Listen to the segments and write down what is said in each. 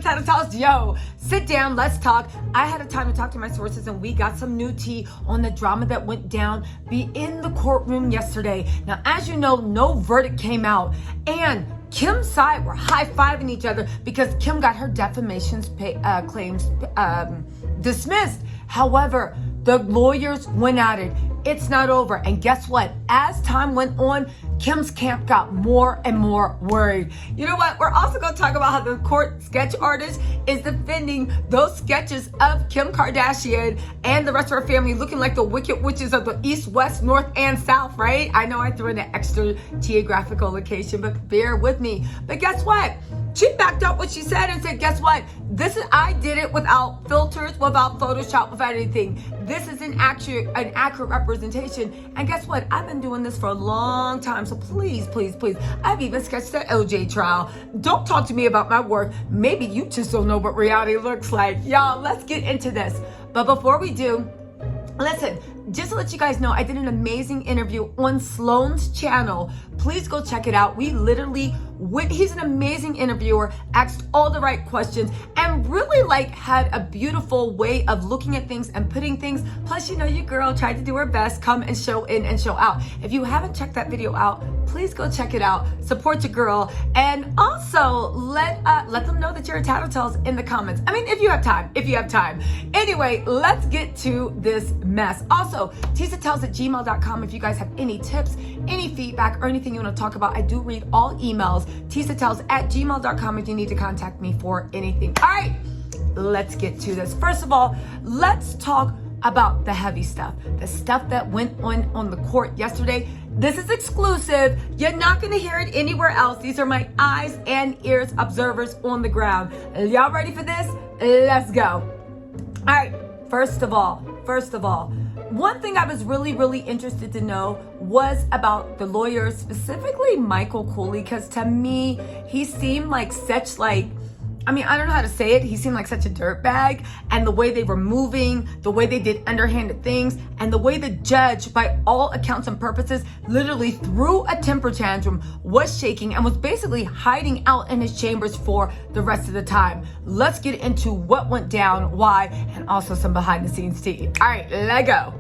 Tattletales. Yo, sit down, let's talk. I had a time to talk to my sources and we got some new tea on the drama that went down in the courtroom yesterday. Now, as you know, no verdict came out and Kim's side were high-fiving each other because Kim got her defamation claims dismissed. However, the lawyers went at it. It's not over. And guess what? As time went on, Kim's camp got more and more worried. You know what? We're also going to talk about how the court sketch artist is defending those sketches of Kim Kardashian and the rest of her family looking like the wicked witches of the East, West, North, and South, right? I know I threw in an extra geographical location, but bear with me. But guess what? She backed up what she said and said, guess what? I did it without filters, without Photoshop, without anything. This is an accurate representation. And guess what? I've been doing this for a long time. So please, please, please. I've even sketched the OJ trial. Don't talk to me about my work. Maybe you just don't know what reality looks like. Y'all, let's get into this. But before we do, listen, just to let you guys know, I did an amazing interview on Sloan's channel. Please go check it out. We literally, he's an amazing interviewer, asked all the right questions, and really had a beautiful way of looking at things and putting things. Plus, you know, your girl tried to do her best, come and show in and show out. If you haven't checked that video out, please go check it out. Support your girl. And also let them know that you're a Tattletales in the comments. I mean, if you have time. Anyway, let's get to this mess. Also, tisatells@gmail.com if you guys have any tips, any feedback, or anything you want to talk about. I do read all emails. tisatells@gmail.com if you need to contact me for anything. All right, let's get to this. First of all, let's talk about the heavy stuff, the stuff that went on the court yesterday. This is exclusive. You're not going to hear it anywhere else. These are my eyes and ears observers on the ground. Y'all ready for this? Let's go. All right, first of all, one thing I was really interested to know was about the lawyers, specifically Michael Cooley, because to me, he seemed like I don't know how to say it. He seemed like such a dirtbag, and the way they were moving, the way they did underhanded things, and the way the judge, by all accounts and purposes, literally threw a temper tantrum, was shaking, and was basically hiding out in his chambers for the rest of the time. Let's get into what went down, why, and also some behind the scenes tea. All right, let's go.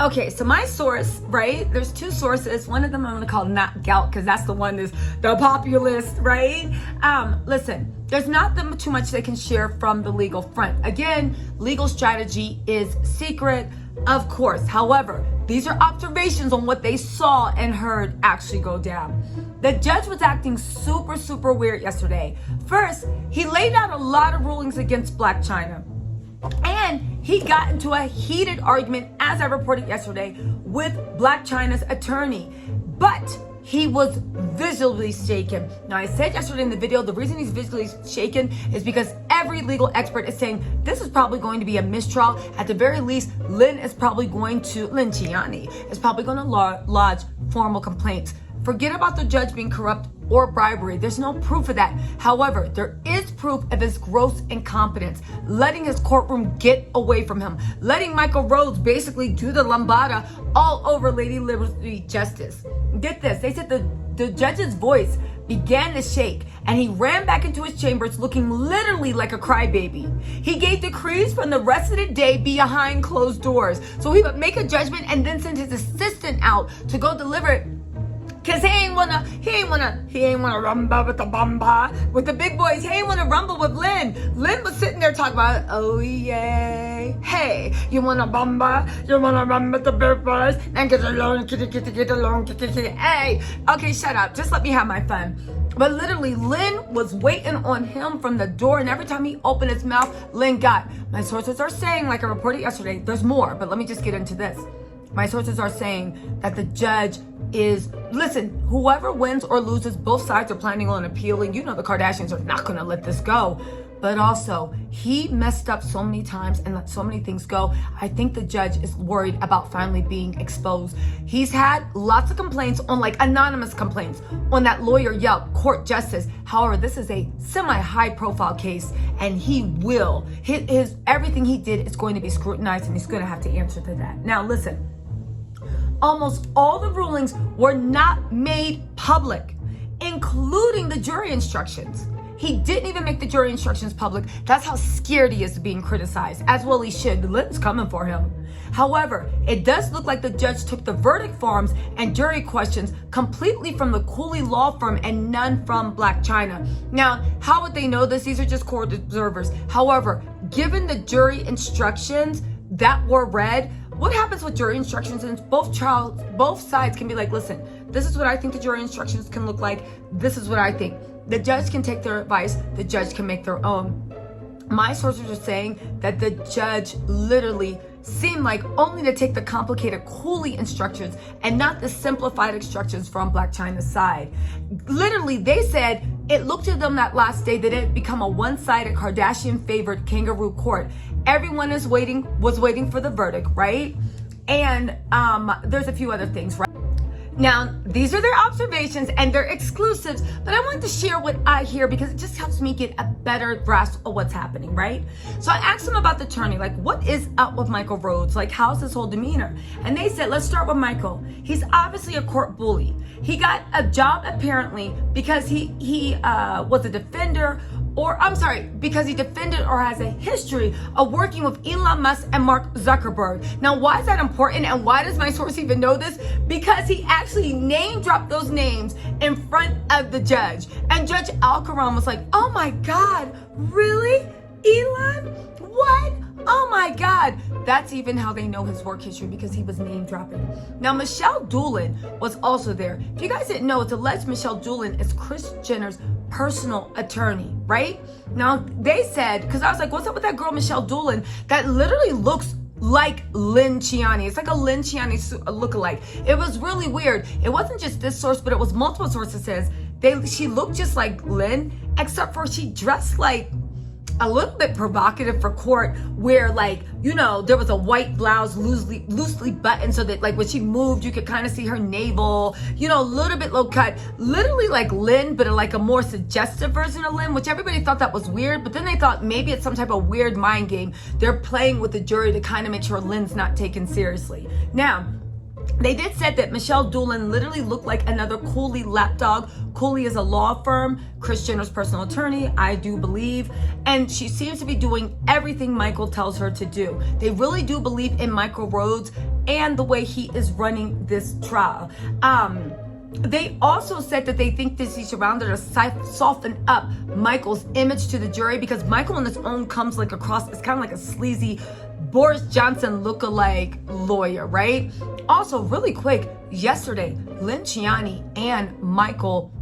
Okay, so my source, right? There's two sources. One of them I'm gonna call Not Gout because that's the one that's the populist, right? Listen, there's not too much they can share from the legal front. Again, legal strategy is secret, of course. However, these are observations on what they saw and heard actually go down. The judge was acting super weird yesterday. First, he laid out a lot of rulings against Blac Chyna. And he got into a heated argument, as I reported yesterday, with Blac Chyna's attorney. But he was visually shaken. Now, I said yesterday in the video, the reason he's visually shaken is because every legal expert is saying this is probably going to be a mistrial. At the very least, Lynn Chyna is probably going to lodge formal complaints. Forget about the judge being corrupt or bribery. There's no proof of that. However, there is proof of his gross incompetence, letting his courtroom get away from him, letting Michael Rhodes basically do the lambada all over Lady Liberty Justice. Get this, they said the judge's voice began to shake and he ran back into his chambers looking literally like a crybaby. He gave decrees from the rest of the day behind closed doors. So he would make a judgment and then send his assistant out to go deliver it. Cause he ain't wanna rumba with the bamba, with the big boys. He ain't wanna rumble with Lynn. Lynn was sitting there talking about, oh yeah, hey, you wanna bamba? You wanna run with the big boys? And get along, get along, hey. Okay, shut up, just let me have my fun. But literally, Lynn was waiting on him from the door, and every time he opened his mouth, Lynn got. My sources are saying, like I reported yesterday, there's more, but let me just get into this. My sources are saying that the judge listen, whoever wins or loses, both sides are planning on appealing. You know the Kardashians are not going to let this go. But also, he messed up so many times and let so many things go. I think the judge is worried about finally being exposed. He's had lots of complaints on anonymous complaints on that lawyer Yelp, court justice. However, this is a semi-high profile case and everything he did is going to be scrutinized and he's going to have to answer to that. Now, listen. Almost all the rulings were not made public, including the jury instructions. He didn't even make the jury instructions public. That's how scared he is of being criticized, as well he should. Lynn's coming for him. However, it does look like the judge took the verdict forms and jury questions completely from the Cooley law firm and none from Blac Chyna. Now, how would they know this? These are just court observers. However, given the jury instructions that were read, what happens with jury instructions is both sides can be like, listen, this is what I think the jury instructions can look like. This is what I think. The judge can take their advice. The judge can make their own. My sources are saying that the judge literally seemed like only to take the complicated Cooley instructions and not the simplified instructions from Blac Chyna's side. Literally, they said it looked to them that last day that it had become a one-sided Kardashian-favored kangaroo court. Everyone was waiting for the verdict, right? And there's a few other things, right? Now, these are their observations and they're exclusives, but I want to share what I hear because it just helps me get a better grasp of what's happening, right? So I asked them about the attorney, like, what is up with Michael Rhodes? Like, how's his whole demeanor? And they said, let's start with Michael. He's obviously a court bully. He got a job apparently because he was a defender, because he defended or has a history of working with Elon Musk and Mark Zuckerberg. Now, why is that important and why does my source even know this? Because he actually name dropped those names in front of the judge. And Judge Alcaron was like, oh my God, really? Elon? What? Oh my God. That's even how they know his work history because he was name dropping. Now, Michelle Doolin was also there. If you guys didn't know, it's alleged Michelle Doolin is Kris Jenner's personal attorney, right? Now, they said, because I was like, what's up with that girl, Michelle Doolin, that literally looks like Lynn Chyna. It's like a Lynn Chyna lookalike. It was really weird. It wasn't just this source, but it was multiple sources says she looked just like Lynn, except for she dressed like a little bit provocative for court, where, like, you know, there was a white blouse loosely buttoned so that, like, when she moved you could kind of see her navel, you know, a little bit low cut, literally like Lynn, but like a more suggestive version of Lynn, which everybody thought that was weird. But then they thought maybe it's some type of weird mind game they're playing with the jury to kind of make sure Lynn's not taken seriously. Now, they did said that Michelle Doolin literally looked like another Cooley lapdog. Cooley is a law firm, Kris Jenner's personal attorney, I do believe, and she seems to be doing everything Michael tells her to do. They really do believe in Michael Rhodes and the way he is running this trial. They also said that they think that he's surrounded to soften up Michael's image to the jury because Michael on his own comes like across, it's kind of like a sleazy Boris Johnson lookalike lawyer, right? Also, really quick, yesterday, Lynn Chyna and Michael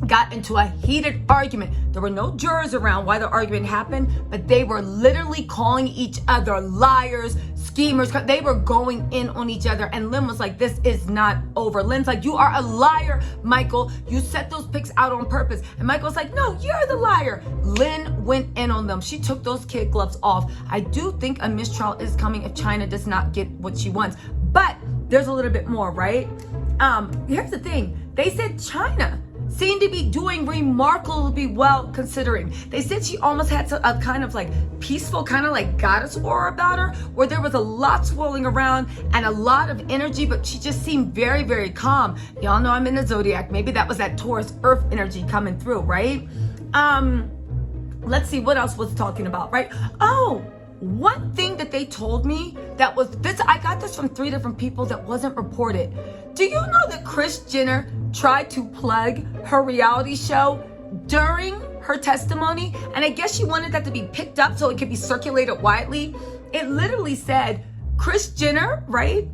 got into a heated argument. There were no jurors around while the argument happened, but they were literally calling each other liars, schemers. They were going in on each other, and Lynn was like, this is not over. Lynn's like, you are a liar, Michael. You set those pics out on purpose. And Michael's like, no, you're the liar. Lynn went in on them. She took those kid gloves off. I do think a mistrial is coming if Chyna does not get what she wants. But there's a little bit more, right? Here's the thing. They said Chyna seemed to be doing remarkably well considering. They said she almost had a kind of like peaceful, kind of like goddess aura about her, where there was a lot swirling around and a lot of energy, but she just seemed very, very calm. Y'all know I'm in the zodiac. Maybe that was that Taurus earth energy coming through, right? Let's see what else was talking about, right? Oh, one thing that they told me that was this, I got this from 3 different people that wasn't reported. Do you know that Kris Jenner tried to plug her reality show during her testimony? And I guess she wanted that to be picked up so it could be circulated widely. It literally said, Kris Jenner, right?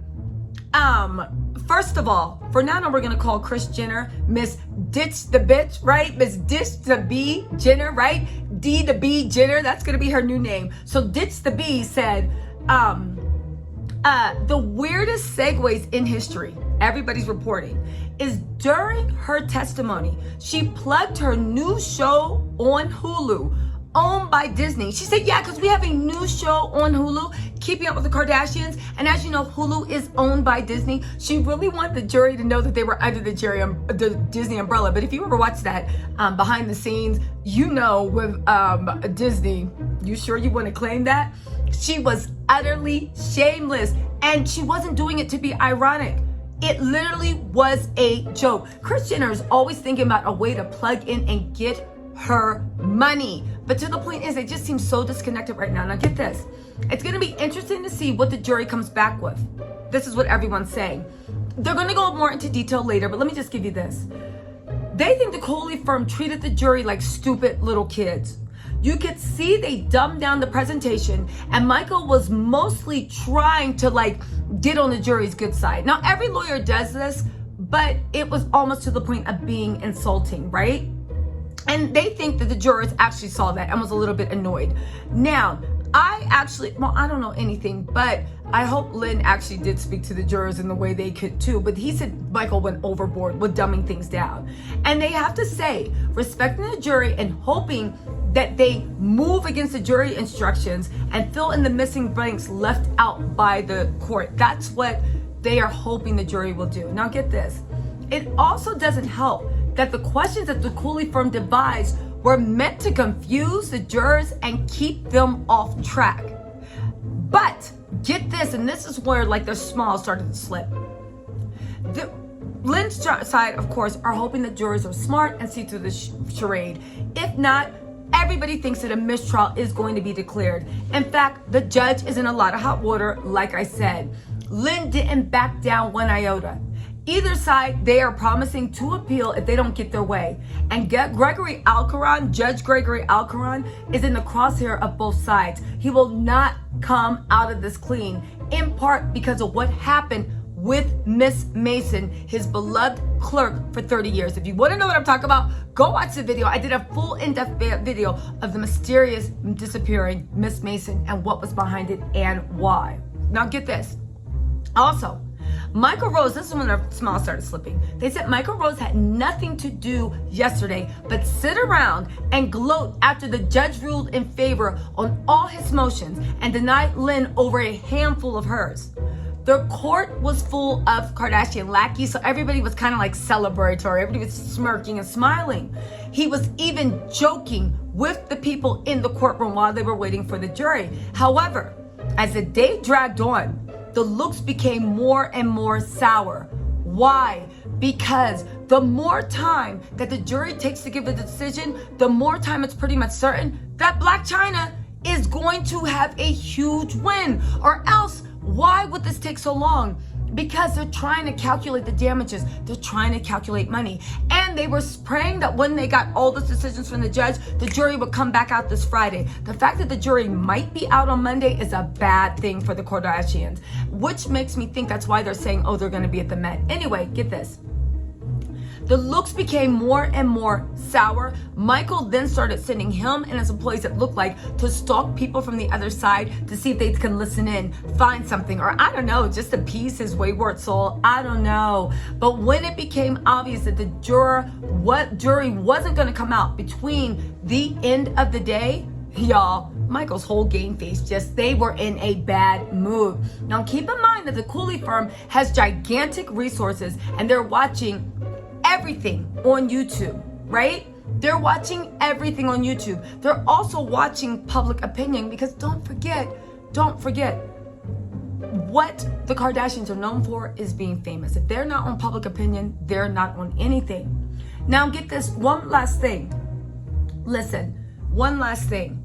First of all, for now we're gonna call Kris Jenner Miss Ditch the Bitch, right? Miss Ditch the B Jenner, right? D the B Jenner, that's gonna be her new name. So Ditch the B said, the weirdest segues in history, everybody's reporting, is during her testimony, she plugged her new show on Hulu, owned by Disney. She said, yeah, because we have a new show on Hulu, Keeping Up with the Kardashians. And as you know, Hulu is owned by Disney. She really wanted the jury to know that they were under the Disney umbrella. But if you ever watch that behind the scenes, you know with Disney, you sure you want to claim that? She was utterly shameless. And she wasn't doing it to be ironic. It literally was a joke. Kris Jenner is always thinking about a way to plug in and get her money. But to the point is, they just seem so disconnected right now. Now get this. It's going to be interesting to see what the jury comes back with. This is what everyone's saying. They're going to go more into detail later, but let me just give you this. They think the Coley firm treated the jury like stupid little kids. You could see they dumbed down the presentation, and Michael was mostly trying to get on the jury's good side. Now, every lawyer does this, but it was almost to the point of being insulting, right? And they think that the jurors actually saw that and was a little bit annoyed. Now, I don't know anything, but I hope Lynn actually did speak to the jurors in the way they could too. But he said Michael went overboard with dumbing things down. And they have to say, respecting the jury and hoping that they move against the jury instructions and fill in the missing blanks left out by the court. That's what they are hoping the jury will do. Now get this. It also doesn't help that the questions that the Cooley firm devised were meant to confuse the jurors and keep them off track. But get this, and this is where the smalls started to slip. Lynn's side, of course, are hoping the jurors are smart and see through the charade. If not, everybody thinks that a mistrial is going to be declared. In fact, the judge is in a lot of hot water, like I said. Lynn didn't back down one iota. Either side, they are promising to appeal if they don't get their way. And Judge Gregory Alcaron, is in the crosshair of both sides. He will not come out of this clean, in part because of what happened with Miss Mason, his beloved clerk for 30 years. If you want to know what I'm talking about, go watch the video. I did a full in-depth video of the mysterious disappearing Miss Mason and what was behind it and why. Now get this. Also, Michael Rhodes, this is when their smiles started slipping. They said Michael Rhodes had nothing to do yesterday but sit around and gloat after the judge ruled in favor on all his motions and denied Lynn over a handful of hers. The court was full of Kardashian lackeys, so everybody was kind of celebratory. Everybody was smirking and smiling. He was even joking with the people in the courtroom while they were waiting for the jury. However, as the day dragged on, the looks became more and more sour. Why? Because the more time that the jury takes to give the decision, the more time it's pretty much certain that Blac Chyna is going to have a huge win. Or else, why would this take so long? Because they're trying to calculate the damages. They're trying to calculate money. And they were praying that when they got all the decisions from the judge, the jury would come back out this Friday. The fact that the jury might be out on Monday is a bad thing for the Kardashians, which makes me think that's why they're saying, oh, they're going to be at the Met. Anyway, get this. The looks became more and more sour. Michael then started sending him and his employees, it looked like, to stalk people from the other side to see if they can listen in, find something, or I don't know, just appease his wayward soul. I don't know. But when it became obvious that the jury wasn't going to come out between the end of the day, y'all, Michael's whole game face, they were in a bad mood. Now keep in mind that the Cooley firm has gigantic resources and they're watching everything on YouTube, right? They're watching everything on YouTube. They're also watching public opinion because don't forget, what the Kardashians are known for is being famous. If they're not on public opinion, they're not on anything. Now get this, one last thing. Listen, one last thing.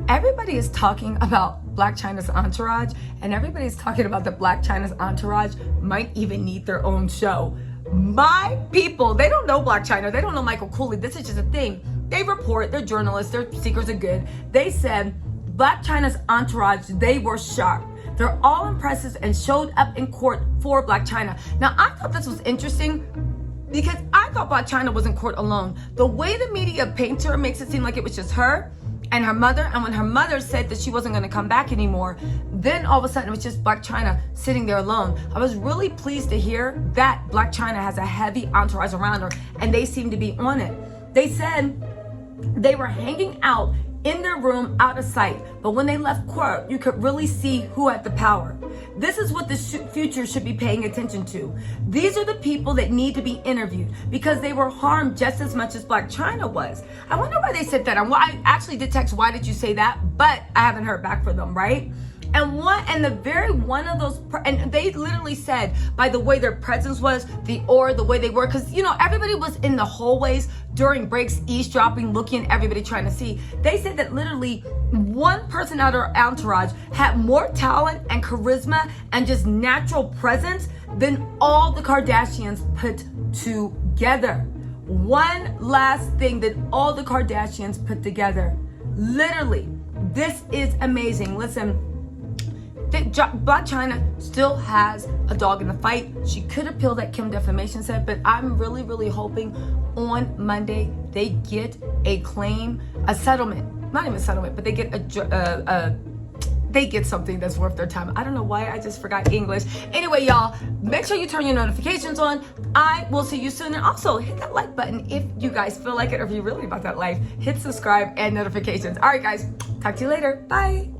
Everybody is talking about Blac Chyna's entourage, and everybody's talking about that Blac Chyna's entourage might even need their own show. My people, they don't know Blac Chyna. They don't know Michael Cooley. This is just a thing. They report, they're journalists, their secrets are good. They said Blac Chyna's entourage, they were shocked. They're all impressive and showed up in court for Blac Chyna. Now, I thought this was interesting because I thought Blac Chyna was in court alone. The way the media paints her makes it seem like it was just her and her mother, and when her mother said that she wasn't going to come back anymore, then all of a sudden it was just Blac Chyna sitting there alone. I was really pleased to hear that Blac Chyna has a heavy entourage around her, and they seem to be on it. They said they were hanging out in their room out of sight, but when they left court, you could really see who had the power. This is what the future should be paying attention to. These are the people that need to be interviewed because they were harmed just as much as Blac Chyna was. I wonder why they said that. I actually did text, why did you say that? But I haven't heard back from them, right? And the very one of those, and they literally said by the way their presence was, the aura, the way they were, because everybody was in the hallways during breaks, eavesdropping, looking at everybody, trying to see. They said that literally one person out of our entourage had more talent and charisma and just natural presence than all the Kardashians put together. One last thing that all the Kardashians put together. Literally, this is amazing. Listen, Blac Chyna still has a dog in the fight. She could appeal that Defamation said, but I'm really, really hoping on Monday they get a settlement. Not even a settlement, but they get they get something that's worth their time. I don't know why I just forgot English. Anyway, y'all, make sure you turn your notifications on. I will see you soon. And also hit that like button if you guys feel like it, or if you're really about that life. Hit subscribe and notifications. All right, guys, talk to you later. Bye.